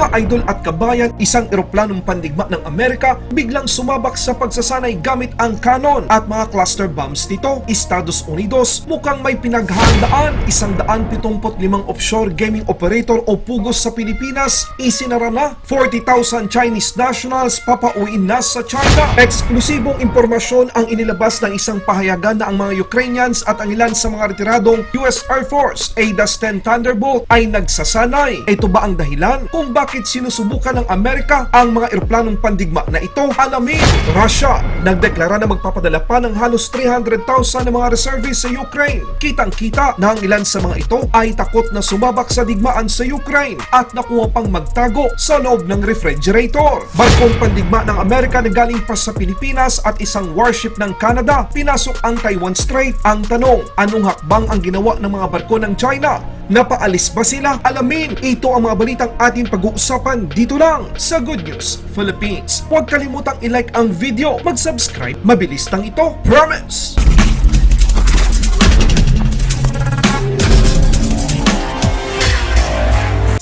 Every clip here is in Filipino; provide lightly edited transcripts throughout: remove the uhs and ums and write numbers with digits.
Mga idol at kabayan, isang eroplanong pandigma ng Amerika biglang sumabak sa pagsasanay gamit ang cannon at mga cluster bombs nito. Estados Unidos mukhang may pinaghahandaan. 175 offshore gaming operator o pugos sa Pilipinas isinara na. 40,000 Chinese nationals papauwiin na sa China. Eksklusibong impormasyon ang inilabas ng isang pahayagan na ang mga Ukrainians at ang ilan sa mga retiradong US Air Force A-10 Thunderbolt ay nagsasanay. Ito ba ang dahilan kung bakit sinusubukan ng Amerika ang mga eroplanong pandigma na ito? Alamin. Russia nagdeklara na magpapadala pa ng halos 300,000 na mga reservists sa Ukraine. Kitang-kita na ang ilan sa mga ito ay takot na sumabak sa digmaan sa Ukraine at nakuha pang magtago sa loob ng refrigerator. Barkong pandigma ng Amerika na galing pa sa Pilipinas at isang warship ng Canada pinasok ang Taiwan Strait. Ang tanong, anong hakbang ang ginawa ng mga barko ng China? Napaalis ba sila? Alamin, ito ang mga balitang ating pag-uusapan dito lang sa Good News Philippines. Huwag kalimutang i-like ang video, mag-subscribe, mabilis lang ito, promise!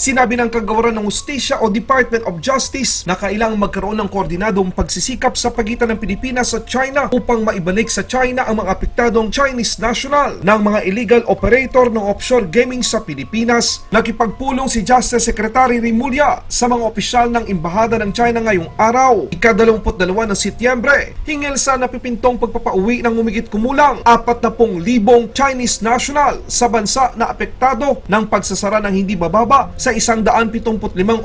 Sinabi ng Kagawaran ng Hustisya o Department of Justice na kailangang magkaroon ng koordinadong pagsisikap sa pagitan ng Pilipinas at China upang maibalik sa China ang mga apektadong Chinese national ng mga illegal operator ng offshore gaming sa Pilipinas. Nakipagpulong si Justice Secretary Rimulya sa mga opisyal ng Embahada ng China ngayong araw, ika-22 ng Setyembre, hinggil sa napipintong pagpapauwi ng humigit kumulang 40,000 Chinese national sa bansa na apektado ng pagsasara ng hindi bababa sa 175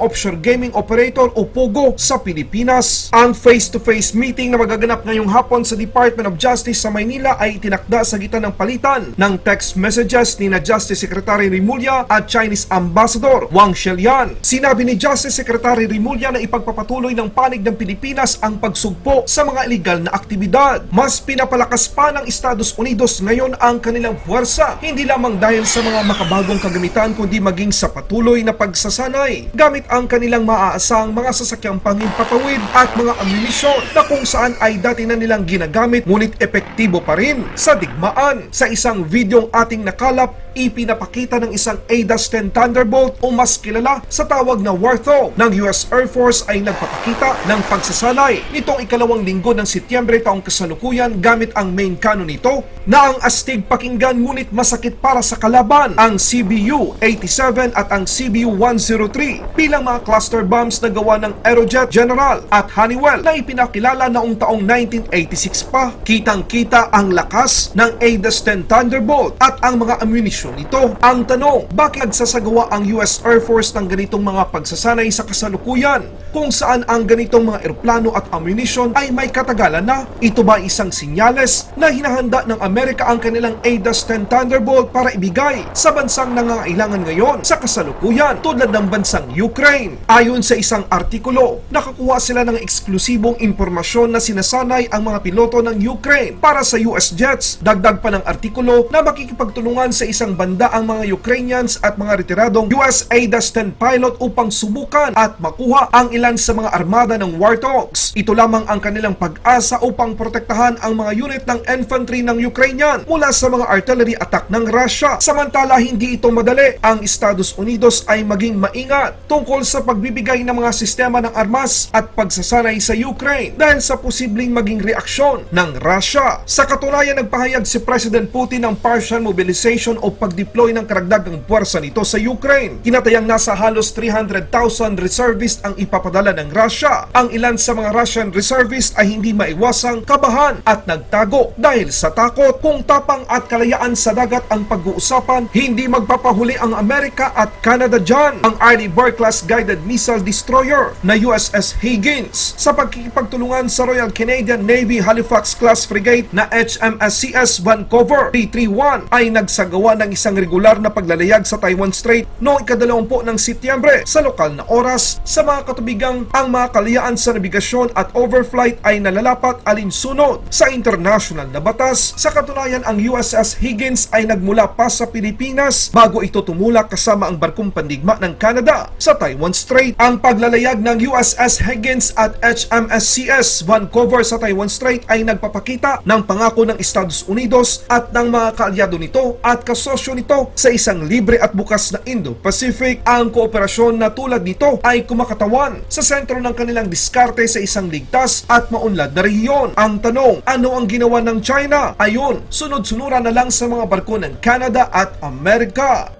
offshore gaming operator o POGO sa Pilipinas. Ang face-to-face meeting na magaganap ngayong hapon sa Department of Justice sa Maynila ay itinakda sa gitan ng palitan ng text messages ni na Justice Secretary Rimulya at Chinese Ambassador Wang Shilian. Sinabi ni Justice Secretary Rimulya na ipagpapatuloy ng panig ng Pilipinas ang pagsugpo sa mga iligal na aktibidad. Mas pinapalakas pa ng Estados Unidos ngayon ang kanilang puwersa, hindi lamang dahil sa mga makabagong kagamitan kundi maging sa patuloy na pagsasanay gamit ang kanilang maaasang mga sasakyang panghimpapawid at mga ammunisyon na kung saan ay dati na nilang ginagamit ngunit epektibo pa rin sa digmaan. Sa isang videong ating nakalap, ipinapakita ng isang A-10 Thunderbolt o mas kilala sa tawag na Warthog ng US Air Force ay nagpapakita ng pagsasanay nitong ikalawang linggo ng Setyembre taong kasalukuyan gamit ang main cannon nito na ang astig pakinggan ngunit masakit para sa kalaban, ang CBU-87 at ang CBU-103 bilang mga cluster bombs na gawa ng Aerojet General at Honeywell na ipinakilala noong taong 1986 pa. Kitang-kita ang lakas ng A-10 Thunderbolt at ang mga ammunition nito. Ang tanong, bakit nagsasagawa ang US Air Force ng ganitong mga pagsasanay sa kasalukuyan kung saan ang ganitong mga eroplano at ammunition ay may katagalan na? Ito ba isang sinyales na hinahanda ng Amerika ang kanilang A-10 Thunderbolt para ibigay sa bansang nangangailangan ngayon sa kasalukuyan tulad ng bansang Ukraine? Ayon sa isang artikulo, nakakuha sila ng eksklusibong impormasyon na sinasanay ang mga piloto ng Ukraine para sa US jets. Dagdag pa ng artikulo na makikipagtulungan sa isang banda ang mga Ukrainians at mga retiradong US A-10 pilot upang subukan at makuha ang ilan sa mga armada ng Warthogs. Ito lamang ang kanilang pag-asa upang protektahan ang mga unit ng infantry ng Ukrainian mula sa mga artillery attack ng Russia. Samantala, hindi ito madali. Ang Estados Unidos ay maging maingat tungkol sa pagbibigay ng mga sistema ng armas at pagsasanay sa Ukraine dahil sa posibleng maging reaksyon ng Russia. Sa katunayan, nagpahayag si President Putin ng partial mobilization o pag-deploy ng karagdagang puwersa nito sa Ukraine. Kinatayang nasa halos 300,000 reservists ang ipapadala ng Russia. Ang ilan sa mga Russian reservists ay hindi maiwasang kabahan at nagtago dahil sa takot. Kung tapang at kalayaan sa dagat ang pag-uusapan, hindi magpapahuli ang Amerika at Canada dyan. Ang Arleigh Burr-class guided missile destroyer na USS Higgins sa pagkikipagtulungan sa Royal Canadian Navy Halifax-class frigate na HMSCS Vancouver 331 ay nagsagawa ng isang regular na paglalayag sa Taiwan Strait noong ika-20 ng Setyembre sa lokal na oras. Sa mga katubigang, ang mga kalayaan sa nabigasyon at overflight ay nalalapat alinsunod sa international na batas. Sa katunayan, ang USS Higgins ay nagmula pa sa Pilipinas bago ito tumulak kasama ang barkong pandigma ng Canada sa Taiwan Strait. Ang paglalayag ng USS Higgins at HMSCS Vancouver sa Taiwan Strait ay nagpapakita ng pangako ng Estados Unidos at ng mga kaalyado nito at kasosyo negosyo nito sa isang libre at bukas na Indo-Pacific. Ang kooperasyon na tulad nito ay kumakatawan sa sentro ng kanilang diskarte sa isang ligtas at maunlad na rehiyon. Ang tanong, ano ang ginawa ng China? Ayon, sunod-sunuran na lang sa mga barko ng Canada at Amerika.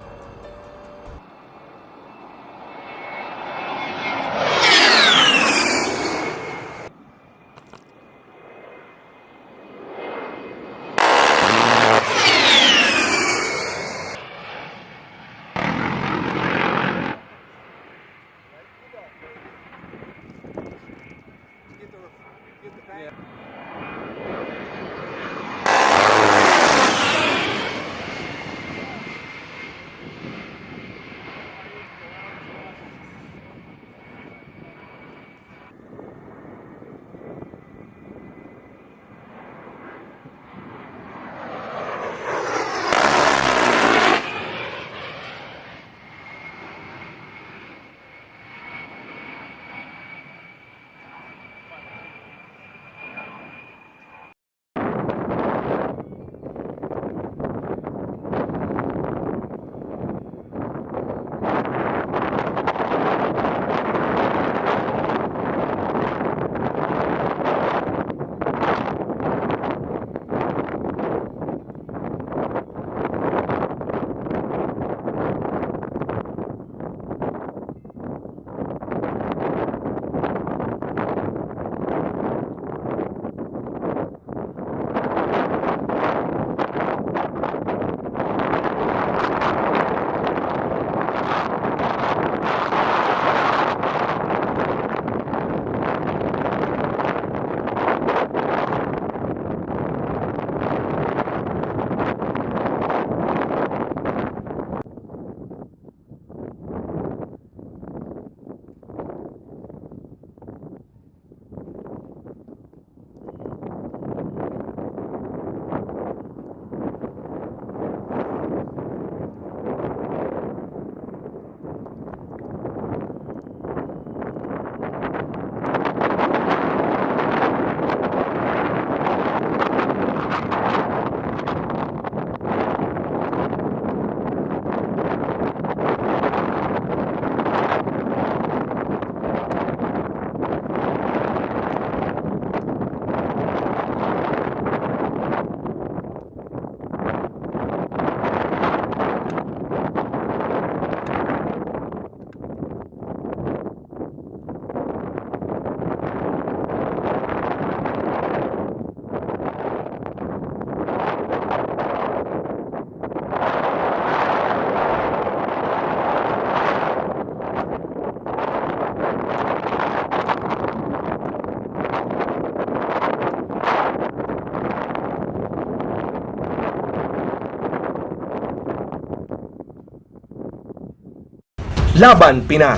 Laban Pinas.